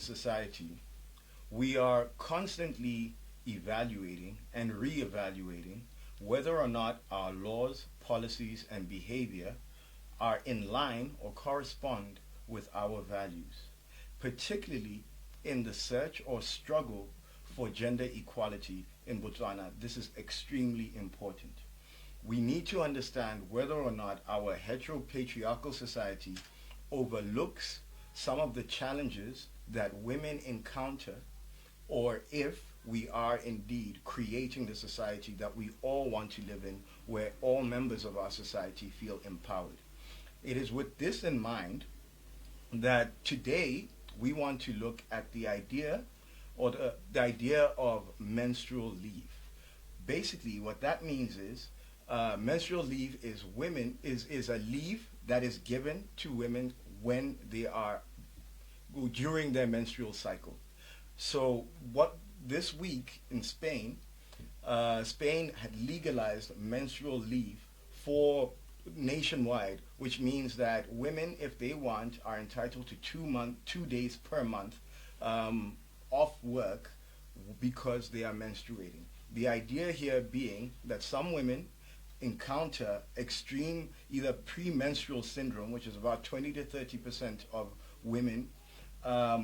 society, we are constantly evaluating and reevaluating whether or not our laws, policies, and behavior are in line or correspond with our values, particularly in the search or struggle for gender equality in Botswana. This is extremely important. We need to understand whether or not our heteropatriarchal society overlooks some of the challenges that women encounter, or if we are indeed creating the society that we all want to live in, where all members of our society feel empowered. It is with this in mind that today we want to look at the idea or the idea of menstrual leave. Basically, what that means is menstrual leave is a leave that is given to women when they are during their menstrual cycle. So what this week in Spain, Spain had legalized menstrual leave for nationwide, which means that women, if they want, are entitled to 2 days per month off work because they are menstruating. The idea here being that some women encounter extreme either premenstrual syndrome, which is about 20 to 30% of women,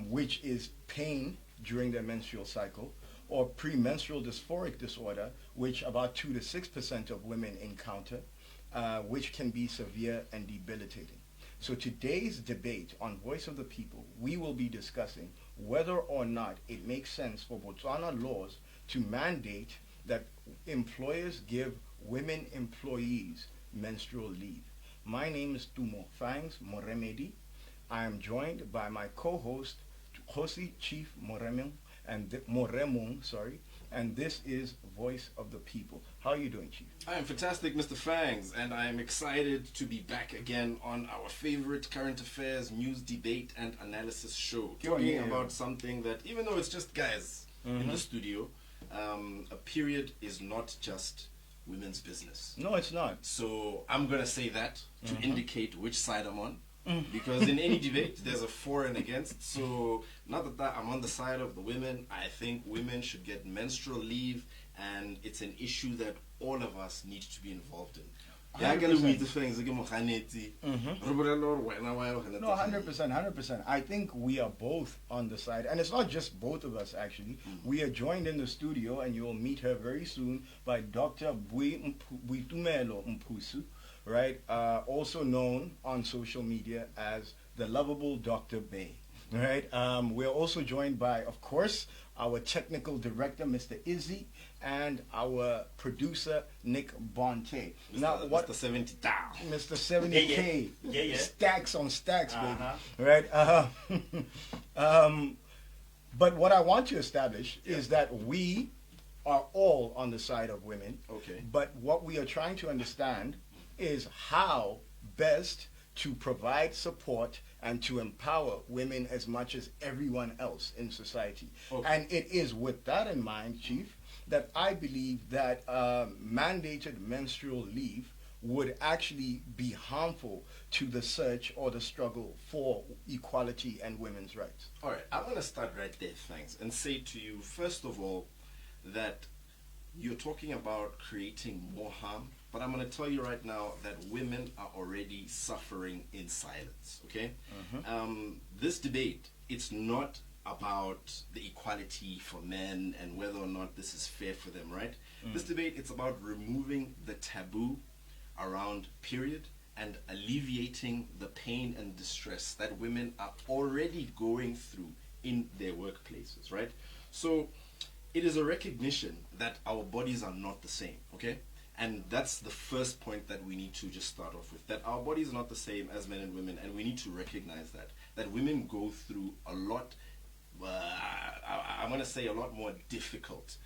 which is pain during their menstrual cycle, or premenstrual dysphoric disorder, which about 2 to 6% of women encounter, which can be severe and debilitating. So today's debate on Voice of the People, we will be discussing whether or not it makes sense for Botswana laws to mandate that employers give women employees menstrual leave. My name is Dr Fangz Moremedi. I am joined by my co-host, Chief Moremung, and this is Voice of the People. How are you doing, Chief? I am fantastic, Mr. Fangz, and I am excited to be back again on our favorite current affairs, news, debate, and analysis show. Talking about something that, even though it's just guys in the studio, a period is not just women's business. No, it's not. So I'm going to say that to indicate which side I'm on. Because in any debate, there's a for and against. So not that I'm on the side of the women. I think women should get menstrual leave, and it's an issue that all of us need to be involved in. 100%. No, 100%. I think we are both on the side, and it's not just both of us actually. We are joined in the studio, and you will meet her very soon, by Dr Boitumelo Mphusu, right? Also known on social media as the lovable Dr. Bay, right? We're also joined by, of course, our technical director, Mr. Izzy, and our producer, Nick Bonte. Now, what Mr. 70 down. Mr. 70K. Yeah. Stacks on stacks, baby. Right? But what I want to establish is that we are all on the side of women. Okay. But what we are trying to understand is how best to provide support and to empower women as much as everyone else in society. Okay. And it is with that in mind, Chief, that I believe that mandated menstrual leave would actually be harmful to the search or the struggle for equality and women's rights. All right, I want to start right there, thanks, and say to you, first of all, that you're talking about creating more harm, but I'm going to tell you right now that women are already suffering in silence, okay? This debate, it's not about the equality for men and whether or not this is fair for them, right? This debate, it's about removing the taboo around period and alleviating the pain and distress that women are already going through in their workplaces, right? So it is a recognition that our bodies are not the same, okay? And that's the first point that we need to just start off with, that our bodies are not the same as men and women, and we need to recognize that women go through a lot, I'm going to say a lot more difficult,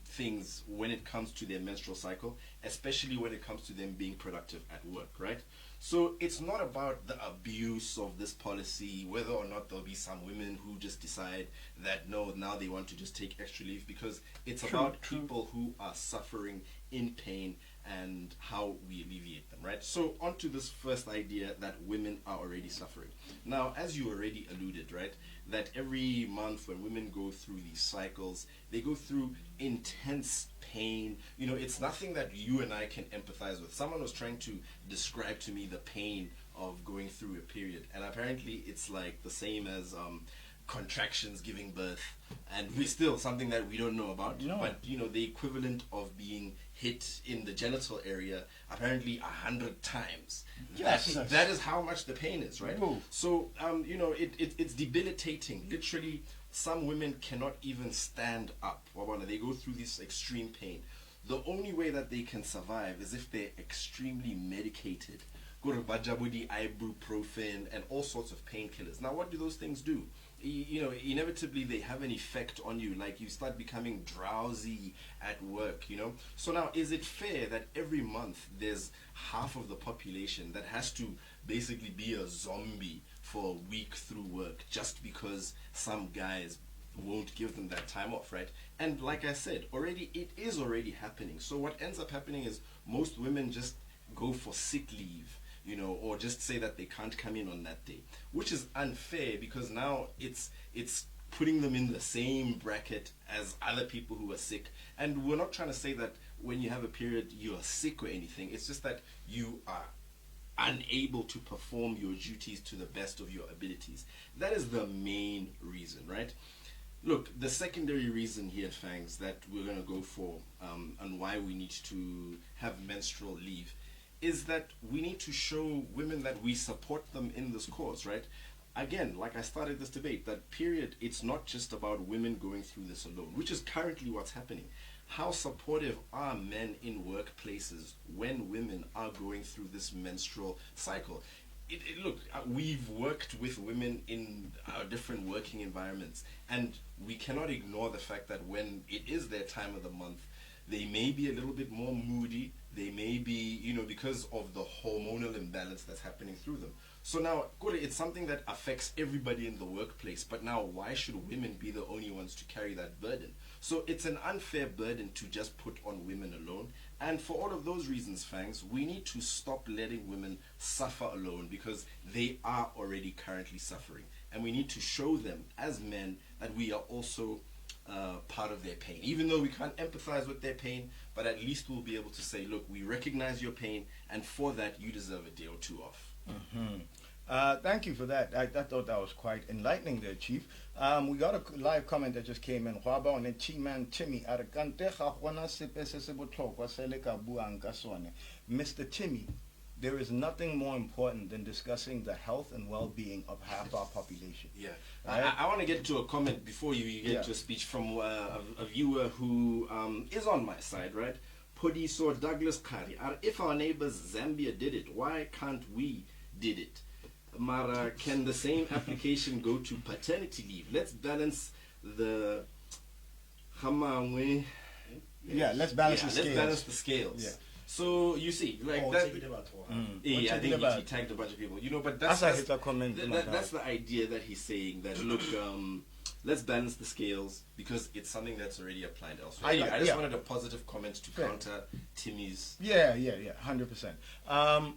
things when it comes to their menstrual cycle, especially when it comes to them being productive at work, right? So it's not about the abuse of this policy, whether or not there'll be some women who just decide that no, now they want to just take extra leave, because it's about people who are suffering in pain and how we alleviate them, right? So on to this first idea that women are already suffering. Now, as you already alluded, right, that every month when women go through these cycles, they go through intense pain. You know, it's nothing that you and I can empathize with. Someone was trying to describe to me the pain of going through a period, and apparently it's like the same as contractions giving birth, and we still something that we don't know about. No. But you know, the equivalent of being hit in the genital area apparently 100 times. Yes. That is how much the pain is, right? Ooh. So you know, it's debilitating. Literally, some women cannot even stand up. They go through this extreme pain. The only way that they can survive is if they're extremely medicated. Go to Bajabudi, ibuprofen, and all sorts of painkillers. Now, what do those things do? You know, inevitably they have an effect on you. Like, you start becoming drowsy at work, you know. So now, is it fair that every month there's half of the population that has to basically be a zombie for a week through work just because some guys won't give them that time off, right? And like I said, it is already happening. So what ends up happening is most women just go for sick leave, you know, or just say that they can't come in on that day, which is unfair, because now it's putting them in the same bracket as other people who are sick. And we're not trying to say that when you have a period you're sick or anything. It's just that you are unable to perform your duties to the best of your abilities. That is the main reason, right? Look, the secondary reason here, Fangs, that we're going to go for and why we need to have menstrual leave is that we need to show women that we support them in this cause, right? Again, like I started this debate, that period, it's not just about women going through this alone, which is currently what's happening. How supportive are men in workplaces when women are going through this menstrual cycle? Look, we've worked with women in our different working environments, and we cannot ignore the fact that when it is their time of the month, they may be a little bit more moody. They may be, you know, because of the hormonal imbalance that's happening through them. So now, it's something that affects everybody in the workplace. But now, why should women be the only ones to carry that burden? So it's an unfair burden to just put on women alone. And for all of those reasons, Fangs, we need to stop letting women suffer alone, because they are already currently suffering. And we need to show them as men that we are also part of their pain. Even though we can't empathize with their pain, but at least we'll be able to say, look, we recognize your pain, and for that, you deserve a day or two off. Mm-hmm. Thank you for that. I thought that was quite enlightening there, Chief. We got a live comment that just came in. Mr. Timmy, there is nothing more important than discussing the health and well-being of half our population. Yeah. Right? I want to get to a comment before you get to a speech from a viewer who is on my side, right? Podiso Douglas Kari. If our neighbors Zambia did it, why can't we did it? Mara, can the same application go to paternity leave? Let's balance the let's balance the scales. Let's balance the scales. Yeah. So you see, like that. Yeah, I think he tagged a bunch of people. You know, but that's the idea that he's saying. That look, let's balance the scales, because it's something that's already applied elsewhere. Anyway, I just wanted a positive comment to counter Timmy's. 100%.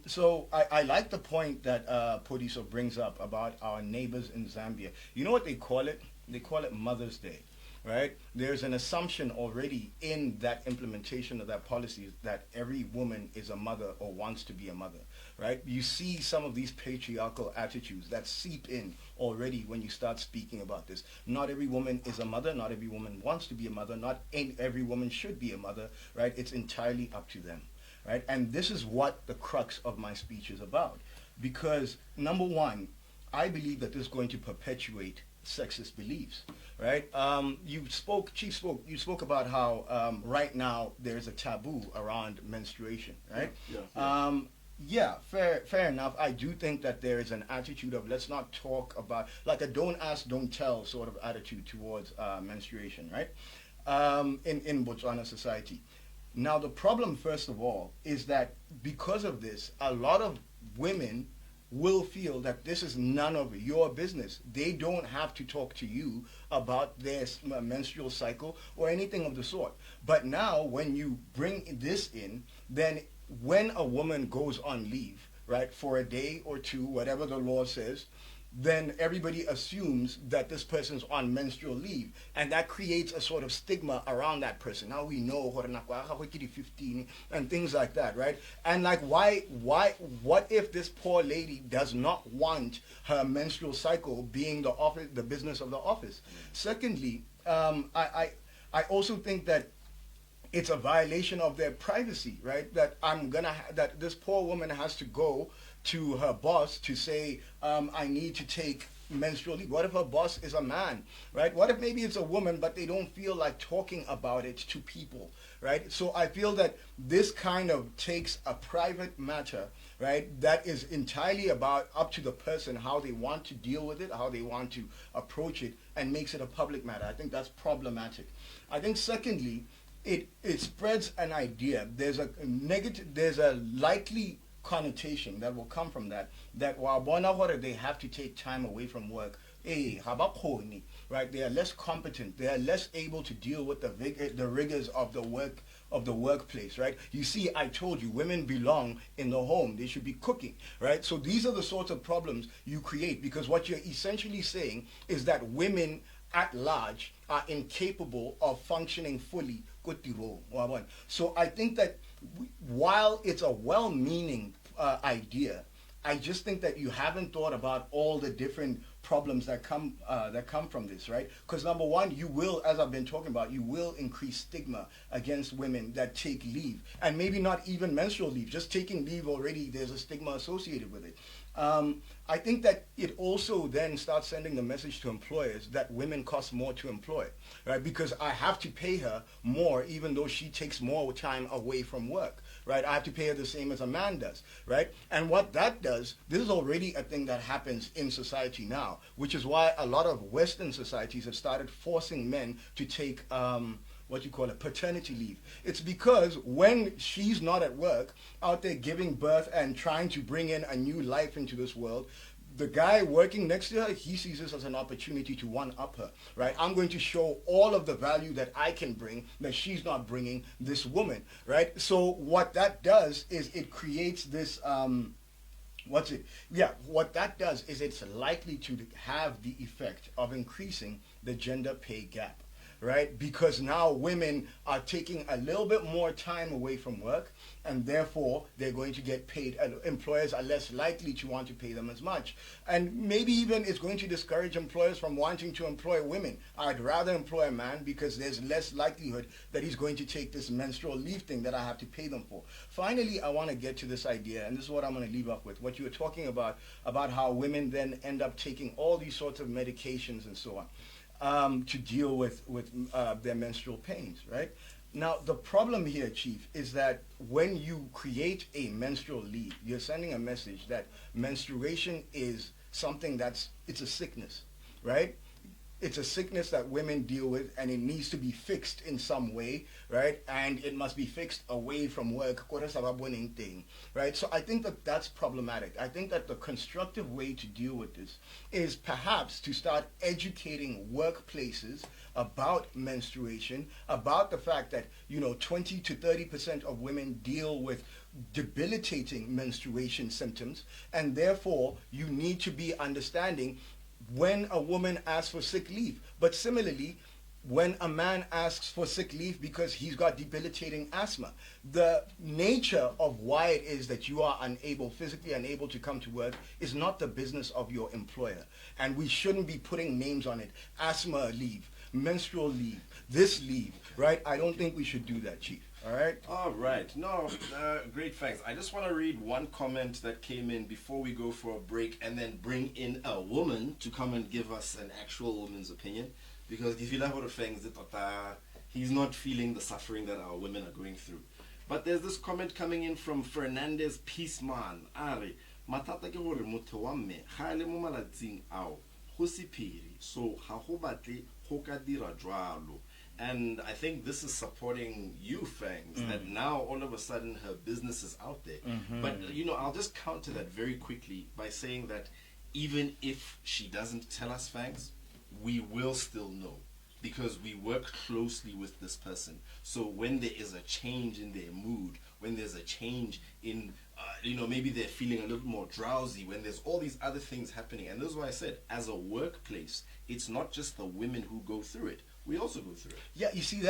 So I like the point that Podiso brings up about our neighbors in Zambia. You know what they call it? They call it Mother's Day. Right? There's an assumption already in that implementation of that policy that every woman is a mother or wants to be a mother. Right? You see some of these patriarchal attitudes that seep in already when you start speaking about this. Not every woman is a mother. Not every woman wants to be a mother. Not every woman should be a mother. Right? It's entirely up to them. Right? And this is what the crux of my speech is about. Because, number one, I believe that this is going to perpetuate sexist beliefs, right? You spoke about how right now there's a taboo around menstruation, right? Fair enough. I do think that there is an attitude of let's not talk about, like a don't ask, don't tell sort of attitude towards menstruation, right? In Botswana society. Now, the problem, first of all, is that because of this, a lot of women will feel that this is none of your business. They don't have to talk to you about their menstrual cycle or anything of the sort. But now, when you bring this in, then when a woman goes on leave, right, for a day or two, whatever the law says, then everybody assumes that this person's on menstrual leave, and that creates a sort of stigma around that person. Now we know 15 and things like that, right? And like, what if this poor lady does not want her menstrual cycle being the business of the office? Secondly, I also think that it's a violation of their privacy, right? That that this poor woman has to go to her boss to say, I need to take menstrual leave. What if her boss is a man, right? What if maybe it's a woman, but they don't feel like talking about it to people, right? So I feel that this kind of takes a private matter, right, that is entirely up to the person, how they want to deal with it, how they want to approach it, and makes it a public matter. I think that's problematic. I think secondly, it spreads an idea. There's a likely connotation that will come from that while they have to take time away from work, right? They are less competent. They are less able to deal with the rigors of the workplace, right? You see, I told you, women belong in the home. They should be cooking, right? So these are the sorts of problems you create, because what you're essentially saying is that women at large are incapable of functioning fully. So I think that while it's a well-meaning idea, I just think that you haven't thought about all the different problems that come from this, right? Because number one, you will, as I've been talking about, you will increase stigma against women that take leave, and maybe not even menstrual leave. Just taking leave already, there's a stigma associated with it. I think that it also then starts sending the message to employers that women cost more to employ, right? Because I have to pay her more even though she takes more time away from work, right? I have to pay her the same as a man does, right? And what that does, this is already a thing that happens in society now, which is why a lot of Western societies have started forcing men to take paternity leave. It's because when she's not at work, out there giving birth and trying to bring in a new life into this world, the guy working next to her, he sees this as an opportunity to one-up her, right? I'm going to show all of the value that I can bring that she's not bringing this woman, right? So what that does is it creates this, what that does is it's likely to have the effect of increasing the gender pay gap, right? Because now women are taking a little bit more time away from work, and therefore they're going to get paid. Employers are less likely to want to pay them as much. And maybe even it's going to discourage employers from wanting to employ women. I'd rather employ a man because there's less likelihood that he's going to take this menstrual leave thing that I have to pay them for. Finally, I want to get to this idea, and this is what I'm going to leave up with, what you were talking about how women then end up taking all these sorts of medications and so on. To deal with their menstrual pains, right? Now, the problem here, Chief, is that when you create a menstrual leave, you're sending a message that menstruation is something it's a sickness, right? It's a sickness that women deal with, and it needs to be fixed in some way, right? And it must be fixed away from work, right? So I think that that's problematic. I think that the constructive way to deal with this is perhaps to start educating workplaces about menstruation, about the fact that 20 to 30% of women deal with debilitating menstruation symptoms, and therefore you need to be understanding when a woman asks for sick leave. But similarly, when a man asks for sick leave because he's got debilitating asthma, the nature of why it is that you are physically unable to come to work is not the business of your employer. And we shouldn't be putting names on it. Asthma leave, menstrual leave, this leave, right? I don't think we should do that, Chief. All right? All right. No, great, thanks. I just want to read one comment that came in before we go for a break, and then bring in a woman to come and give us an actual woman's opinion. Because if you love what Fangz, he's not feeling the suffering that our women are going through. But there's this comment coming in from Fernandez Peaceman. Are matata ke gore motho wa mme ga le mo malatsing ao go sephiri, so ga go batle go ka dira jwalo. And I think this is supporting you, Fangs, that now all of a sudden her business is out there. But, I'll just counter that very quickly by saying that even if she doesn't tell us, Fangs, we will still know because we work closely with this person. So when there is a change in their mood, when there's a change in, maybe they're feeling a little more drowsy, when there's all these other things happening. And this is why I said, as a workplace, it's not just the women who go through it. We also go through it. Yeah, you see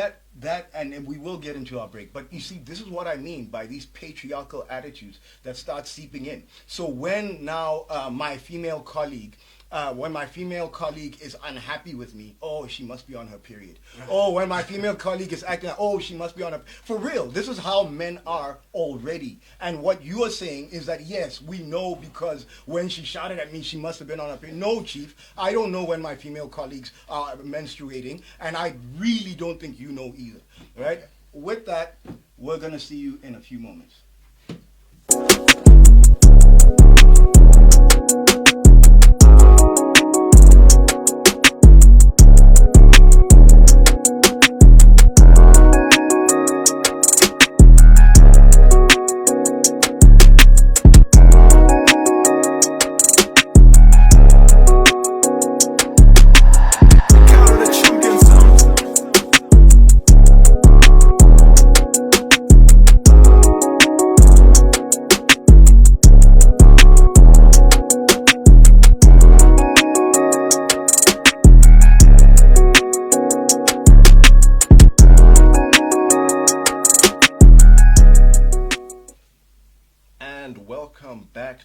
and we will get into our break, but you see, this is what I mean by these patriarchal attitudes that start seeping in. So when now my female colleague is unhappy with me, oh, she must be on her period. Oh, when my female colleague is acting, oh, she must be on her. For real, this is how men are already. And what you are saying is that, yes, we know because when she shouted at me, she must have been on her period. No, Chief, I don't know when my female colleagues are menstruating, and I really don't think you know either. Right? With that, we're going to see you in a few moments.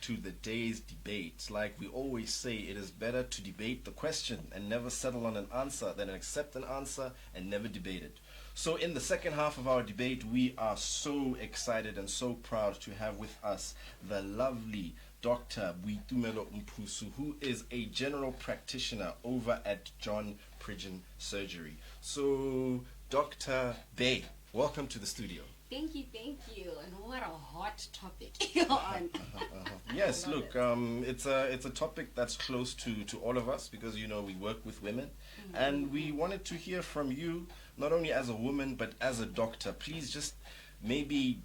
To the day's debate. Like we always say, it is better to debate the question and never settle on an answer than accept an answer and never debate it. So in the second half of our debate, we are so excited and so proud to have with us the lovely Dr Boitumelo Mphusu, who is a general practitioner over at John Pridgeon Surgery. So Dr. Bay, welcome to the studio. Thank you. And what a hot topic you're on. Yes, look, it's a topic that's close to all of us because, we work with women. And we wanted to hear from you, not only as a woman, but as a doctor. Please just maybe,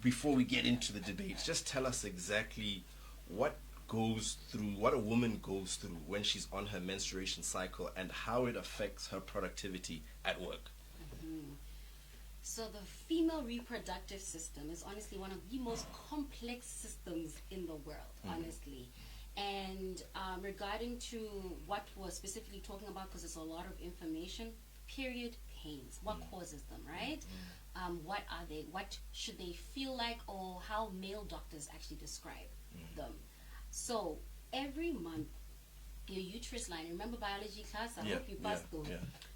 before we get into the debate, just tell us exactly what a woman goes through when she's on her menstruation cycle and how it affects her productivity at work. So the female reproductive system is honestly one of the most complex systems in the world, honestly. And regarding to what we're specifically talking about, because there's a lot of information, period pains, what causes them, right? What are they? What should they feel like, or how male doctors actually describe them? So every month, your uterus lining, remember biology class? I hope you passed through.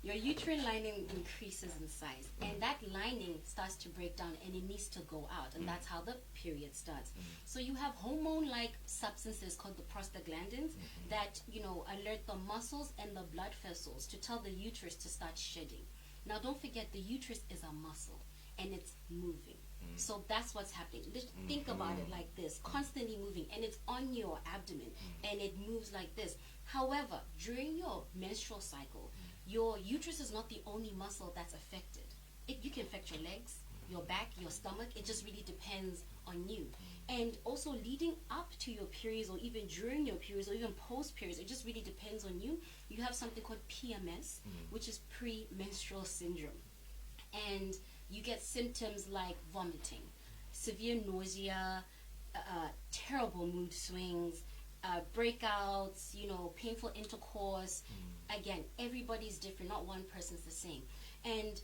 Your uterine lining increases in size, and that lining starts to break down, and it needs to go out, and that's how the period starts. So you have hormone-like substances called the prostaglandins that, alert the muscles and the blood vessels to tell the uterus to start shedding. Now, don't forget, the uterus is a muscle, and it's moving. So that's what's happening. Just think about it like this, constantly moving, and it's on your abdomen, and it moves like this. However, during your menstrual cycle, your uterus is not the only muscle that's affected. You can affect your legs, your back, your stomach. It just really depends on you. And also leading up to your periods, or even during your periods, or even post-periods, it just really depends on you. You have something called PMS, which is premenstrual syndrome. And you get symptoms like vomiting, severe nausea, terrible mood swings, breakouts, painful intercourse. Again, everybody's different. Not one person's the same. And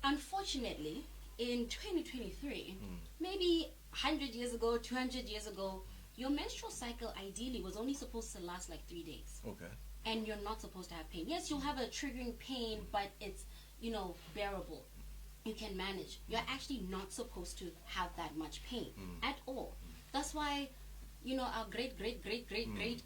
unfortunately, in 2023, maybe 100 years ago, 200 years ago, your menstrual cycle ideally was only supposed to last like 3 days. Okay. And you're not supposed to have pain. Yes, you'll have a triggering pain, but it's, bearable. You can manage. You're actually not supposed to have that much pain at all. That's why, our great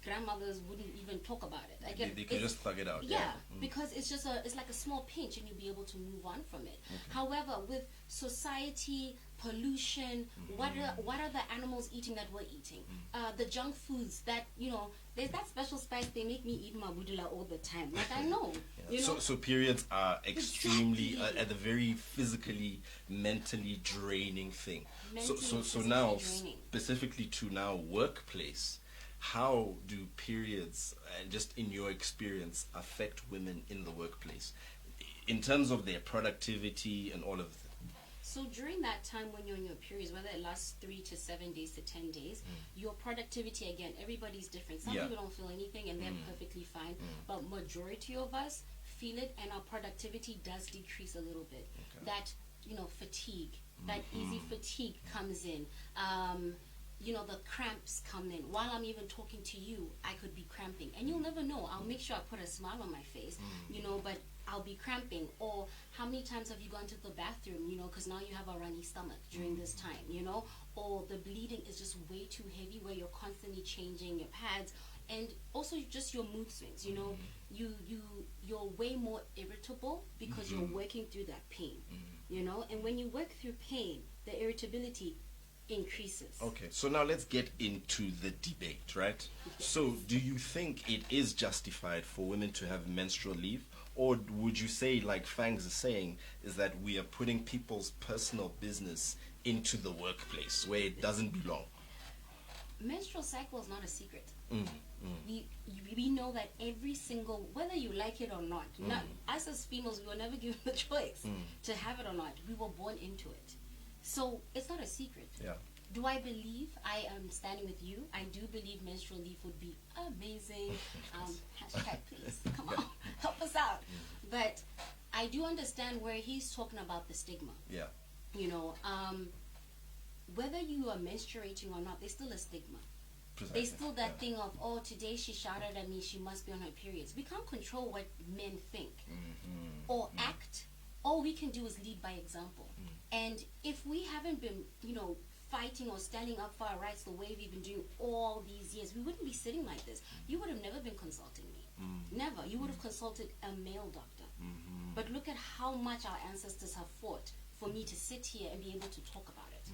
grandmothers wouldn't even talk about it. Like they can just thug it out. Yeah, because it's like a small pinch, and you'll be able to move on from it. Okay. However, with society, pollution, what are the animals eating that we're eating, the junk foods that, there's that special spice they make me eat mabudula all the time. Like, I know. So periods are extremely, Exactly. at the very physically, mentally draining thing. So Mentally, now, physically draining. specifically to now workplace, how do periods, just in your experience, affect women in the workplace? In terms of their productivity and all of that. So during that time when you're in your periods, whether it lasts 3 to 7 days to 10 days, your productivity, again, everybody's different. Some people don't feel anything and they're perfectly fine, but majority of us feel it, and our productivity does decrease a little bit. Okay. That, fatigue, that easy fatigue comes in. The cramps come in. While I'm even talking to you, I could be cramping. And you'll never know. I'll make sure I put a smile on my face, but I'll be cramping. Or how many times have you gone to the bathroom, because now you have a runny stomach during this time, or the bleeding is just way too heavy where you're constantly changing your pads. And also just your mood swings, you're way more irritable because you're working through that pain, and when you work through pain, the irritability increases. Okay, so now let's get into the debate, right? So do you think it is justified for women to have menstrual leave? Or would you say, like Fangz is saying, is that we are putting people's personal business into the workplace where it doesn't belong? Menstrual cycle is not a secret. We know that every single, whether you like it or not, us as females, we were never given the choice to have it or not. We were born into it. So it's not a secret. Yeah. Do I believe, I am standing with you, I do believe menstrual leave would be amazing. Hashtag please, come on, help us out. But I do understand where he's talking about the stigma. Yeah. Whether you are menstruating or not, there's still a stigma. Precisely. There's still that thing of, oh, today she shouted at me, she must be on her periods. We can't control what men think or act. All we can do is lead by example. And if we haven't been, fighting or standing up for our rights the way we've been doing all these years, we wouldn't be sitting like this. You would have never been consulting me. Never. You would have consulted a male doctor. But look at how much our ancestors have fought for me to sit here and be able to talk about it.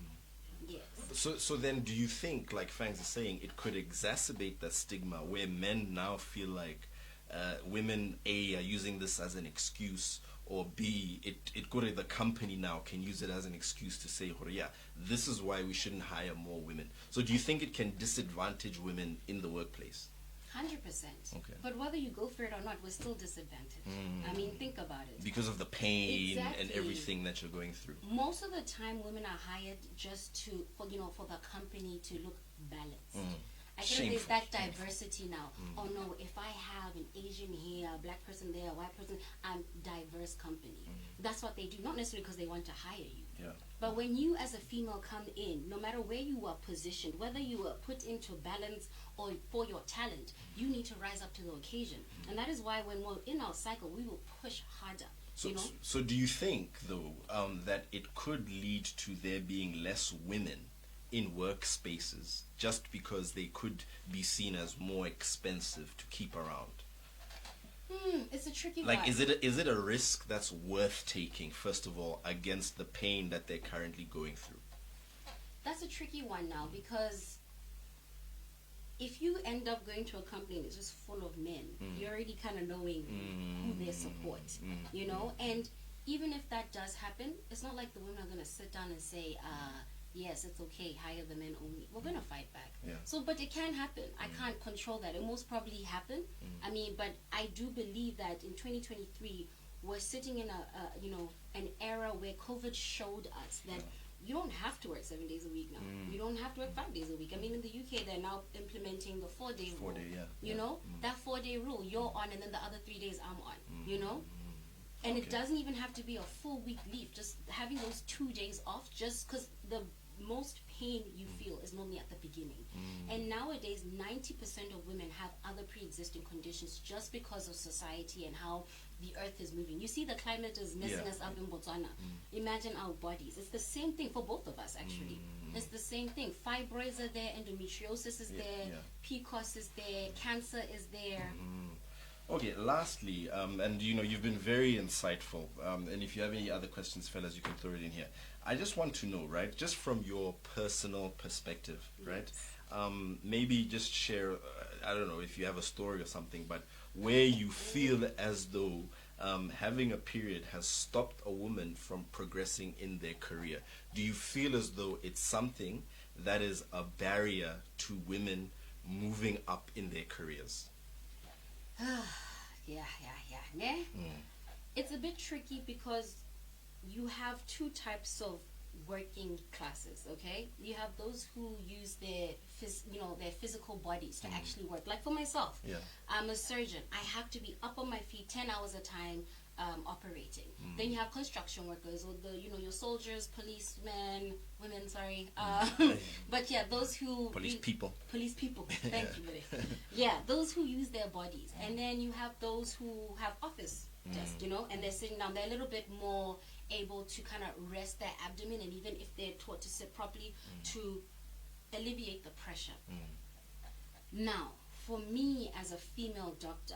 Yes. So then do you think, like Fangz is saying, it could exacerbate the stigma where men now feel like women, A, are using this as an excuse, or B, it go to the company now can use it as an excuse to say, oh yeah, this is why we shouldn't hire more women. So do you think it can disadvantage women in the workplace? 100%. Okay. But whether you go for it or not, we're still disadvantaged. I mean, think about it. Because of the pain and Exactly. everything that you're going through. Most of the time, women are hired just for the company to look balanced. I think there's that diversity now. Oh no, if I have an Asian here, a black person there, a white person, I'm diverse company. That's what they do, not necessarily because they want to hire you. Yeah. But when you as a female come in, no matter where you are positioned, whether you are put into balance or for your talent, you need to rise up to the occasion. And that is why when we're in our cycle, we will push harder. So do you think, though, that it could lead to there being less women in workspaces just because they could be seen as more expensive to keep around? It's a tricky one. Like, is it a risk that's worth taking, first of all, against the pain that they're currently going through? That's a tricky one now, because if you end up going to a company and it's just full of men, you're already kind of knowing who they support, and even if that does happen, it's not like the women are going to sit down and say, yes, it's okay, hire the men only. We're going to fight back. Yeah. So, but it can happen. I can't control that. It most probably happen. I mean, but I do believe that in 2023, we're sitting in an era where COVID showed us that you don't have to work 7 days a week now. You don't have to work 5 days a week. I mean, in the UK, they're now implementing the 4-day rule. 4-day, That 4-day rule, you're on, and then the other 3 days I'm on, And it doesn't even have to be a full week leave. Just having those 2 days off, just because the most pain you feel is normally at the beginning. And nowadays, 90% of women have other pre-existing conditions just because of society and how the earth is moving. You see, the climate is messing us up in Botswana. Imagine our bodies. It's the same thing for both of us, actually. It's the same thing. Fibroids are there, endometriosis is there, PCOS is there, cancer is there. Okay, lastly, and you've been very insightful, and if you have any other questions, fellas, you can throw it in here. I just want to know, right, just from your personal perspective, right, maybe just share, I don't know if you have a story or something, but where you feel as though having a period has stopped a woman from progressing in their career. Do you feel as though it's something that is a barrier to women moving up in their careers? Yeah. It's a bit tricky because you have two types of working classes. Okay, you have those who use their their physical bodies to actually work. Like for myself, I'm a surgeon. I have to be up on my feet 10 hours a time operating. Then you have construction workers, or your soldiers, policemen, women. Sorry, but yeah, those who police people. Thank you, buddy. Yeah, those who use their bodies, and then you have those who have office desk, and they're sitting down. They're a little bit more able to kind of rest their abdomen, and even if they're taught to sit properly, to alleviate the pressure. Now, for me as a female doctor,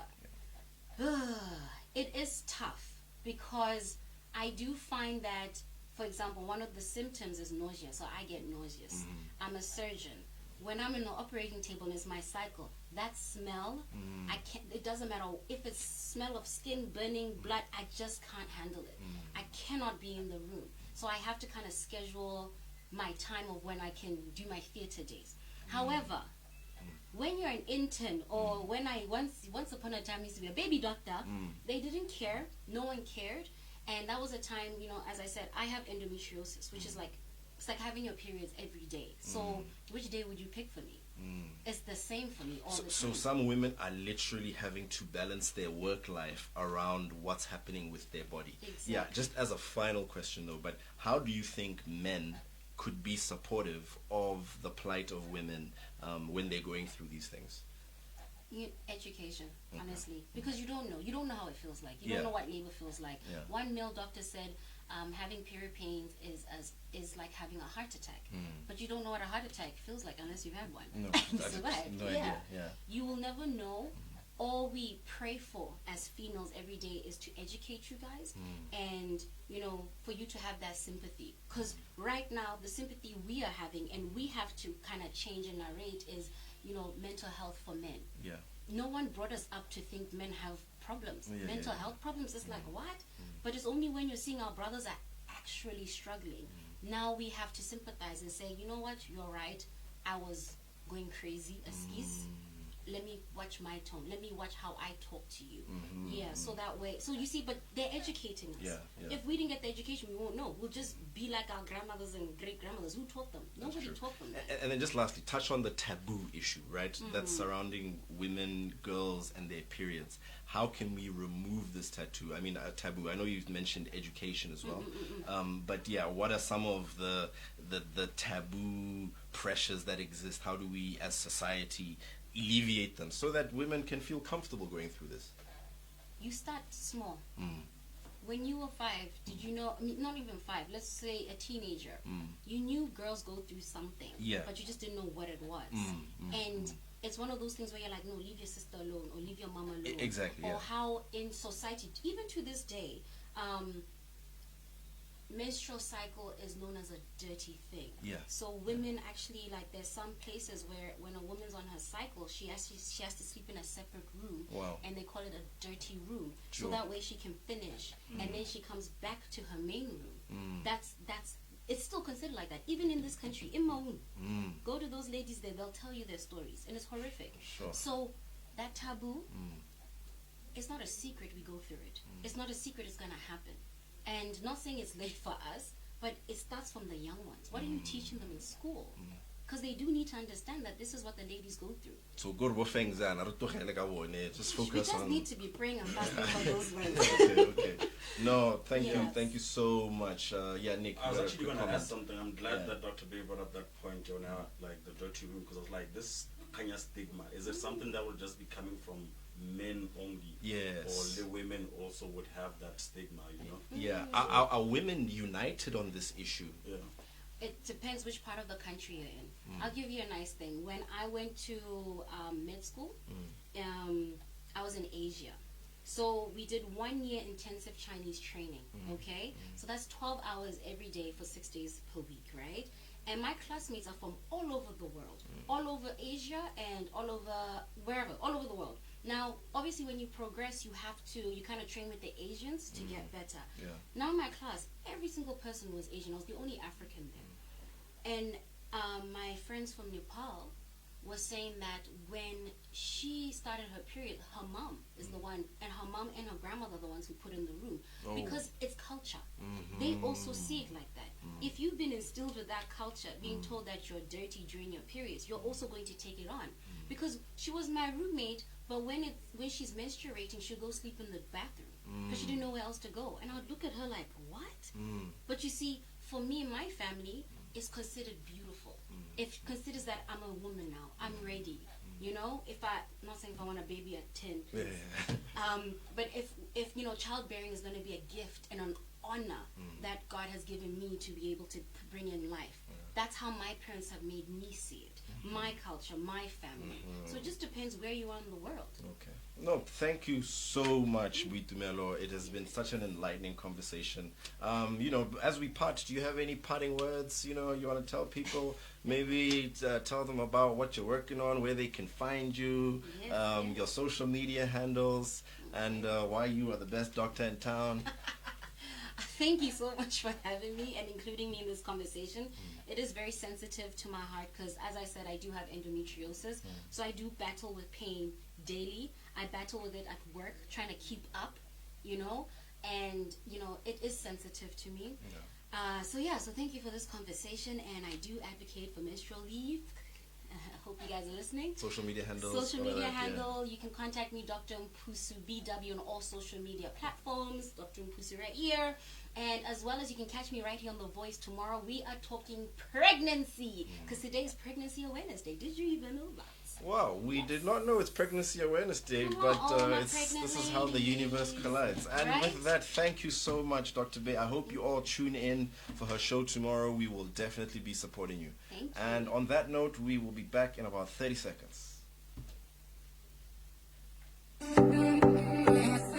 it is tough because I do find that, for example, one of the symptoms is nausea. So I get nauseous. I'm a surgeon. When I'm in the operating table and it's my cycle, that smell, I can't. It doesn't matter if it's smell of skin, burning, blood. I just can't handle it. I cannot be in the room. So I have to kind of schedule my time of when I can do my theater days. However, when you're an intern, or when I once upon a time used to be a baby doctor, they didn't care. No one cared. And that was a time, as I said, I have endometriosis, which is like, it's like having your periods every day. So which day would you pick for me? It's the same for me all the time. So some women are literally having to balance their work life around what's happening with their body. Exactly. Yeah, just as a final question though, but how do you think men could be supportive of the plight of women when they're going through these things? Education, honestly, because you don't know how it feels like. You don't know what labor feels like. One male doctor said having period pains is like having a heart attack, but you don't know what a heart attack feels like unless you've had one. No idea. You will never know. All we pray for as females every day is to educate you guys, and for you to have that sympathy, because right now the sympathy we are having, and we have to kind of change and narrate, is mental health for men. No one brought us up to think men have problems, mental health problems. It's like, what? But it's only when you're seeing our brothers are actually struggling, now we have to sympathize and say, you know what, you're right, I was going crazy, excuse. Let me watch my tone. Let me watch how I talk to you. So that way. So you see, but they're educating us. If we didn't get the education, we won't know. We'll just be like our grandmothers and great-grandmothers. Who taught them? Nobody taught them that. And then just lastly, touch on the taboo issue, right? That's surrounding women, girls, and their periods. How can we remove this taboo? I know you've mentioned education as well. But yeah, what are some of the taboo pressures that exist? How do we, as society, alleviate them so that women can feel comfortable going through this? You start small. When you were 5, did you know, not even 5, let's say a teenager, you knew girls go through something, but you just didn't know what it was. And it's one of those things where you're like, no, leave your sister alone, or leave your mom alone. Exactly. Or how in society, even to this day, menstrual cycle is known as a dirty thing. So women actually, like, there's some places where when a woman's on her cycle, she has to sleep in a separate room. And they call it a dirty room. So that way she can finish, and then she comes back to her main room. That's it's still considered like that, even in this country, in Maun. Go to those ladies there, they'll tell you their stories, and it's horrific. So that taboo, it's not a secret we go through it. It's not a secret it's gonna happen. And not saying it's late for us, but it starts from the young ones. What are you teaching them in school? Because they do need to understand that this is what the ladies go through. So good Fangz, just focus on. We just need to be praying and fasting for those women. Okay. No, thank you so much. Nick. I was actually going to add something. I'm glad that Dr. B brought up that point, like the dirty room, because I was like, this kind of stigma, is it something that will just be coming from men only? Yes. Or the women also would have that stigma, Yeah. Are women united on this issue? Yeah. It depends which part of the country you're in. I'll give you a nice thing. When I went to med school, I was in Asia. So we did 1 year intensive Chinese training, okay? So that's 12 hours every day for 6 days per week, right? And my classmates are from all over the world, all over Asia and all over wherever, all over the world. Now, obviously, when you progress, you kind of train with the Asians to get better. Yeah. Now, in my class, every single person was Asian. I was the only African there. And my friends from Nepal was saying that when she started her period, her mom is the one, and her mom and her grandmother are the ones who put in the room. Because it's culture. They also see it like that. If you've been instilled with that culture, being told that you're dirty during your periods, you're also going to take it on. Because she was my roommate, but when she's menstruating, she'll go sleep in the bathroom because she didn't know where else to go. And I'd look at her like, what? But you see, for me and my family, it's considered beautiful. It considers that I'm a woman now. I'm ready. You know, I'm not saying if I want a baby at 10. But if childbearing is going to be a gift and an honor that God has given me to be able to bring in life. That's how my parents have made me see it. My culture, my family. So it just depends where you are in the world. Okay. No, thank you so much, Boitumelo. It has been such an enlightening conversation. As we part, do you have any parting words, you want to tell people? Maybe tell them about what you're working on, where they can find you, your social media handles, and why you are the best doctor in town. Thank you so much for having me and including me in this conversation. It is very sensitive to my heart because, as I said, I do have endometriosis. So I do battle with pain daily. I battle with it at work, trying to keep up, and, it is sensitive to me. So thank you for this conversation, and I do advocate for menstrual leave. I hope you guys are listening. Social media handles. Social media handle. You can contact me, Dr. Mphusu BW, on all social media platforms. Dr. Mphusu right here. And as well as you can catch me right here on The Voice tomorrow. We are talking pregnancy because today is Pregnancy Awareness Day. Did you even know that? Wow, we did not know it's Pregnancy Awareness Day, this is how the universe collides. And with that, thank you so much, Dr. Bay. I hope you all tune in for her show tomorrow. We will definitely be supporting you. Thank you. And on that note, we will be back in about 30 seconds.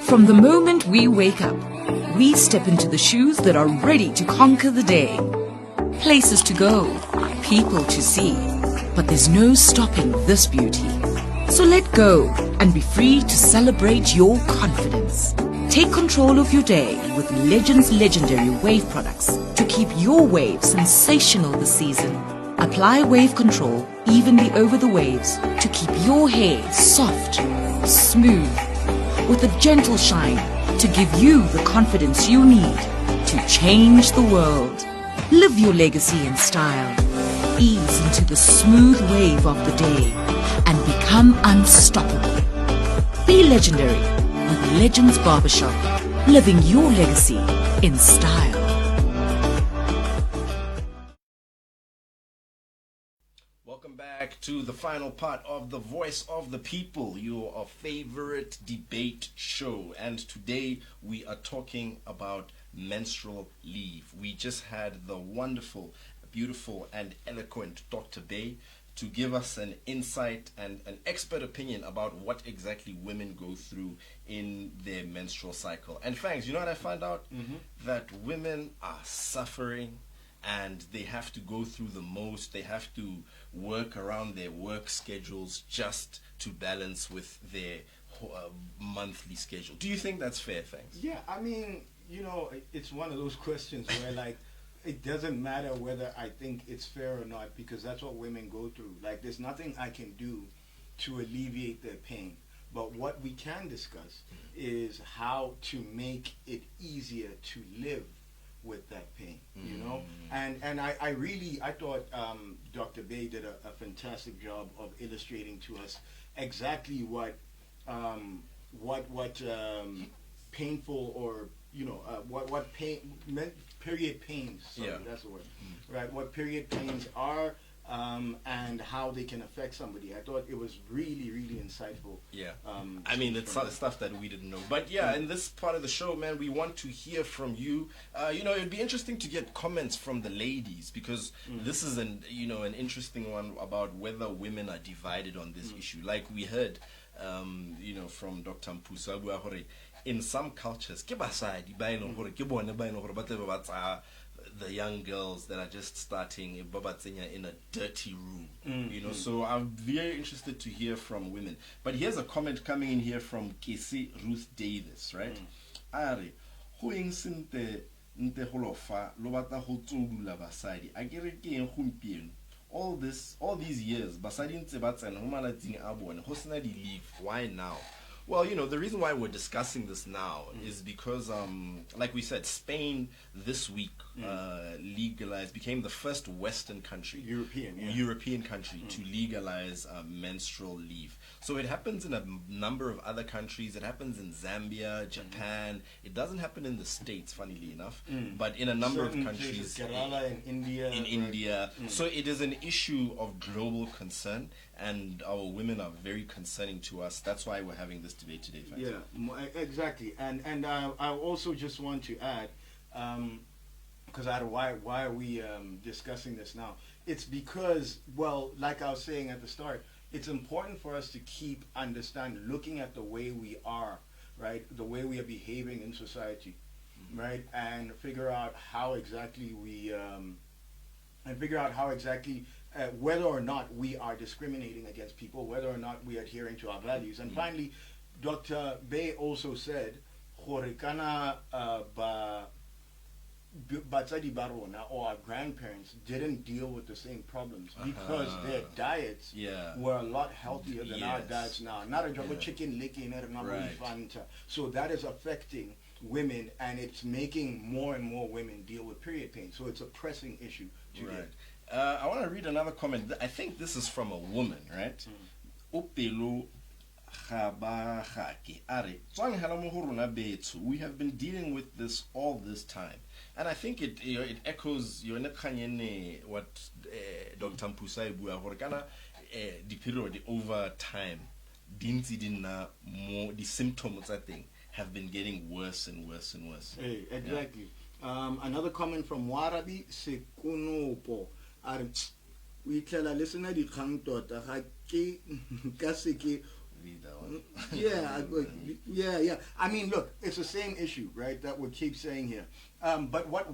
From the moment we wake up, we step into the shoes that are ready to conquer the day. Places to go, people to see. But there's no stopping this beauty. So let go and be free to celebrate your confidence. Take control of your day with Legends Legendary Wave products to keep your wave sensational this season. Apply wave control evenly over the waves to keep your hair soft, smooth, with a gentle shine to give you the confidence you need to change the world. Live your legacy in style. Ease into the smooth wave of the day and become unstoppable. Be legendary with Legends Barbershop, living your legacy in style. Welcome back to the final part of The Voice of the People, your favorite debate show. And today we are talking about menstrual leave. We just had the wonderful, beautiful and eloquent Dr. Bay to give us an insight and an expert opinion about what exactly women go through in their menstrual cycle. And Fangs, you know what I found out? That women are suffering and they have to go through the most. They have to work around their work schedules just to balance with their monthly schedule. Do you think that's fair, Fangs? Yeah, I mean, it's one of those questions where it doesn't matter whether I think it's fair or not, because that's what women go through. There's nothing I can do to alleviate their pain. But what we can discuss is how to make it easier to live with that pain, And I thought Dr. Bay did a fantastic job of illustrating to us exactly what painful or what pain period pains. Sorry, that's the word. Right? What period pains are, and how they can affect somebody. I thought it was really, really insightful. Yeah. I mean, it's stuff that we didn't know. But yeah, in this part of the show, man, we want to hear from you. It'd be interesting to get comments from the ladies, because this is an interesting one about whether women are divided on this issue. Like we heard, from Dr Mphusu, in some cultures, ke basadi ba e leng gore ke bone ba e leng gore ba tle ba tsaya the young girls that are just starting in a dirty room, So I'm very interested to hear from women. But here's a comment coming in here from Kesi Ruth Davis, right? Are go eng sente nte holofa lo batla go tsodula basadi a kere ke eng gompieno all these years basadi ntse ba tsena go malatsing a bone go sena di leave. Why now? Well, the reason why we're discussing this now is because, like we said, Spain this week became the first Western country, European country to legalize menstrual leave. So it happens in a number of other countries. It happens in Zambia, Japan. It doesn't happen in the States, funnily enough, but in a number of countries. Kerala, in India. In India. So it is an issue of global concern, and our women are very concerning to us. That's why we're having this debate today. Fangz. Yeah, exactly. And I also just want to add, because why are we discussing this now? It's because, well, like I was saying at the start, it's important for us to keep looking at the way we are, right? The way we are behaving in society, right? And figure out how exactly whether or not we are discriminating against people, whether or not we are adhering to our values. And finally, Dr. Bay also said, Batsadi Barona or our grandparents didn't deal with the same problems because their diets were a lot healthier than our diets now. Not a jumbo chicken licking it, not really fun. So that is affecting women, and it's making more and more women deal with period pain. So it's a pressing issue today. I want to read another comment. I think this is from a woman, right? Upelo Khabagake are we have been dealing with this all this time. And I think it echoes what Dr. Mphusu bua the period over time the symptoms have been getting worse and worse and worse. Hey, exactly. Another comment from Warabi Sekunopo. We tell a listener the tota yeah. I mean, look, it's the same issue, right? That we keep saying here. But what?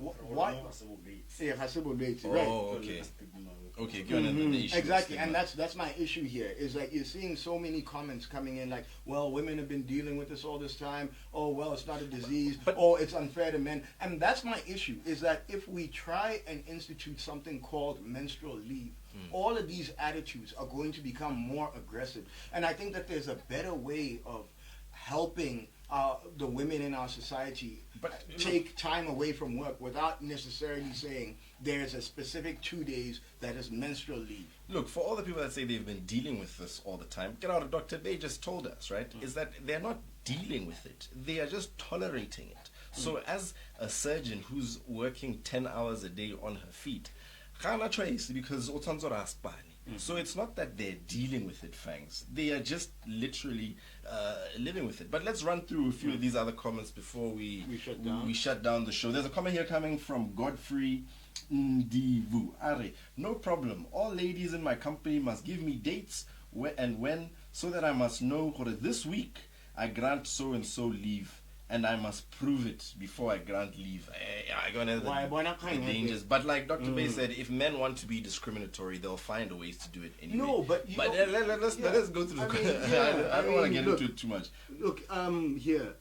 Okay, the issue. Exactly, and that's my issue here. Is that you're seeing so many comments coming in like, well, women have been dealing with this all this time. Oh, well, it's not a disease. Oh, it's unfair to men. And that's my issue. Is that if we try and institute something called menstrual leave, all of these attitudes are going to become more aggressive. And I think that there's a better way of helping the women in our society take time away from work without necessarily saying there's a specific 2 days that is menstrual leave. Look, for all the people that say they've been dealing with this all the time, get out of Dr. Bay just told us, right, is that they're not dealing with it. They are just tolerating it. So as a surgeon who's working 10 hours a day on her feet, because so it's not that they're dealing with it, Fangz. They are just literally living with it. But let's run through a few of these other comments before we shut down the show. There's a comment here coming from Godfrey Ndivu. Are, no problem. All ladies in my company must give me dates and when, so that I must know this week I grant so and so leave. And I must prove it before I grant leave. I go into the dangers. But like Dr. Bay said, if men want to be discriminatory, they'll find ways to do it anyway. No, but let's go through the I don't want to get into it too much. Look, here,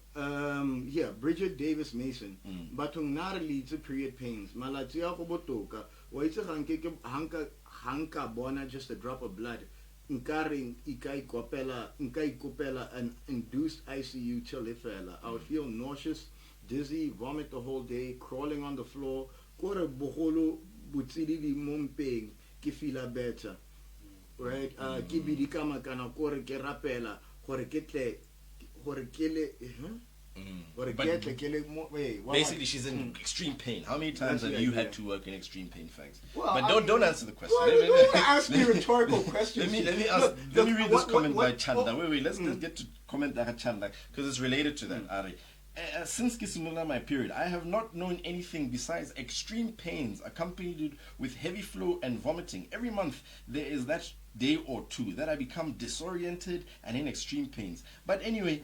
Bridget Davis Mason. Batung nara leads to period pains. Malatia kobotoka. Waitse hanka bona just a drop of blood. Nkaring ikai kopela and induced ICU telefela. I would feel nauseous, dizzy, vomit the whole day, crawling on the floor. Kore boholo butsidi di mompeng ki fila better. Right? Kibidika makana kore ke rapela, kore ketle, kore kele, basically, she's in extreme pain. How many times have you had to work in extreme pain, Fangz? Well, but don't answer the question. Don't ask me rhetorical questions. Let me read this comment by Chanda. Wait, let's get to comment by Chanda because it's related to that. Ari, since Kisunula my period, I have not known anything besides extreme pains accompanied with heavy flow and vomiting. Every month there is that day or two that I become disoriented and in extreme pains. But anyway,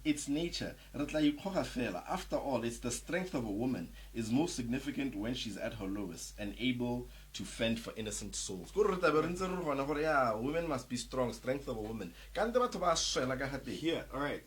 it's nature. After all, it's the strength of a woman is most significant when she's at her lowest and able to fend for innocent souls. Women must be strong, strength of a woman. Here, all right.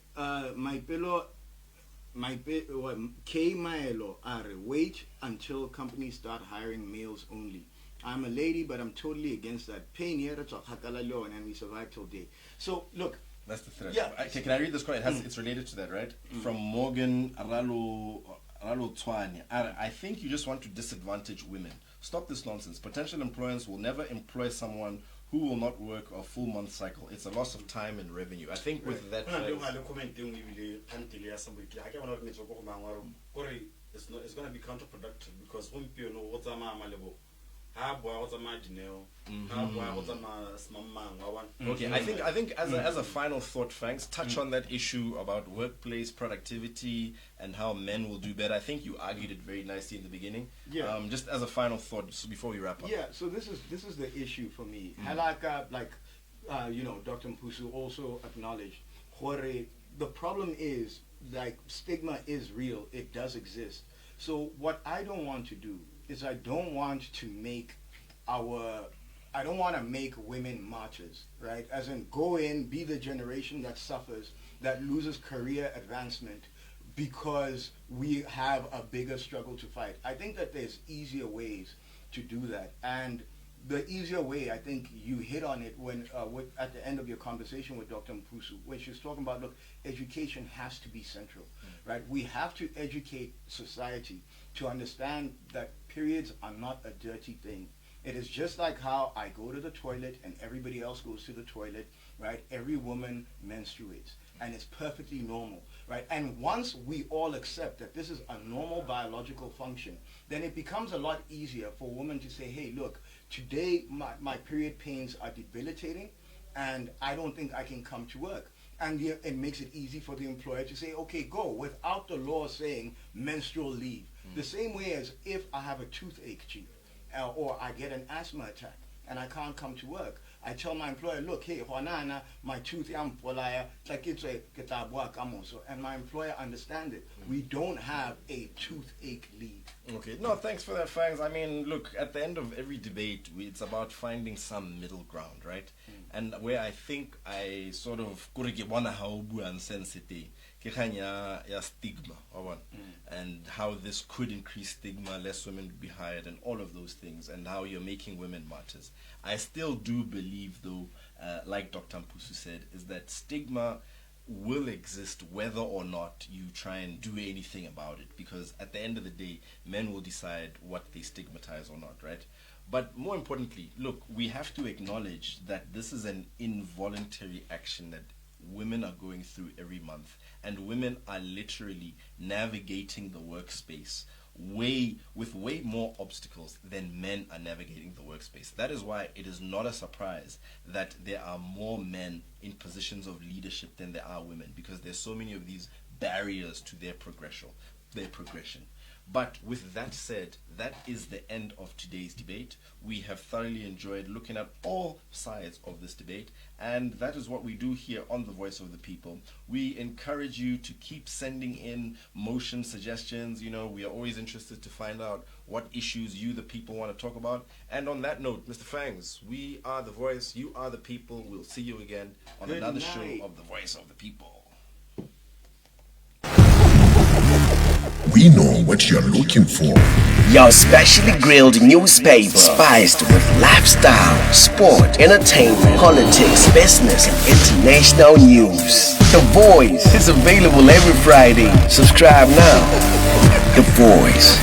K Maelo are wait until companies start hiring males only. I'm a lady, but I'm totally against that. Pain here, and we survive till day. So look, that's the threat. Yeah. Okay, can I read this quote? It's related to that, right? From Morgan Aralo Twani. I think you just want to disadvantage women. Stop this nonsense. Potential employers will never employ someone who will not work a full month cycle. It's a loss of time and revenue. I think with that, it's going to be counterproductive because okay, I think as a final thought, Fangz, touch on that issue about workplace productivity and how men will do better. I think you argued it very nicely in the beginning. Yeah. Just as a final thought, just before we wrap up. Yeah. So this is the issue for me. Halaka, Dr. Mphusu also acknowledged. The problem is like stigma is real. It does exist. So what I don't want to do is I don't want to make women martyrs, right? As in go in, be the generation that suffers, that loses career advancement because we have a bigger struggle to fight. I think that there's easier ways to do that. And the easier way, I think you hit on it when at the end of your conversation with Dr. Mphusu, when she was talking about, look, education has to be central, right? We have to educate society to understand that periods are not a dirty thing. It is just like how I go to the toilet and everybody else goes to the toilet, right? Every woman menstruates, and it's perfectly normal, right? And once we all accept that this is a normal biological function, then it becomes a lot easier for a woman to say, hey, look, today my period pains are debilitating, and I don't think I can come to work. And it makes it easy for the employer to say, okay, go, without the law saying menstrual leave. The same way as if I have a toothache, Chief, or I get an asthma attack and I can't come to work. I tell my employer, look, hey, my tooth, like it's a and my employer understands it. We don't have a toothache leave. Okay, no, thanks for that, Fangz. I mean, look, at the end of every debate, it's about finding some middle ground, right? And where I think I sort of stigma, and how this could increase stigma, less women would be hired, and all of those things, and how you're making women martyrs. I still do believe, though, like Dr. Mphusu said, is that stigma will exist whether or not you try and do anything about it, because at the end of the day, men will decide what they stigmatize or not, right? But more importantly, look, we have to acknowledge that this is an involuntary action that women are going through every month, and women are literally navigating the workspace with way more obstacles than men are navigating the workspace. That is why it is not a surprise that there are more men in positions of leadership than there are women, because there's so many of these barriers to their progression. But with that said, that is the end of today's debate. We have thoroughly enjoyed looking at all sides of this debate, and that is what we do here on The Voice of the People. We encourage you to keep sending in motion suggestions. You know, we are always interested to find out what issues you, the people, want to talk about. And on that note, Mr. Fangz, we are The Voice, you are the people. We'll see you again on another show of The Voice of the People. We know what you're looking for. Your specially grilled newspaper, spiced with lifestyle, sport, entertainment, politics, business, and international news. The Voice is available every Friday. Subscribe now. The Voice.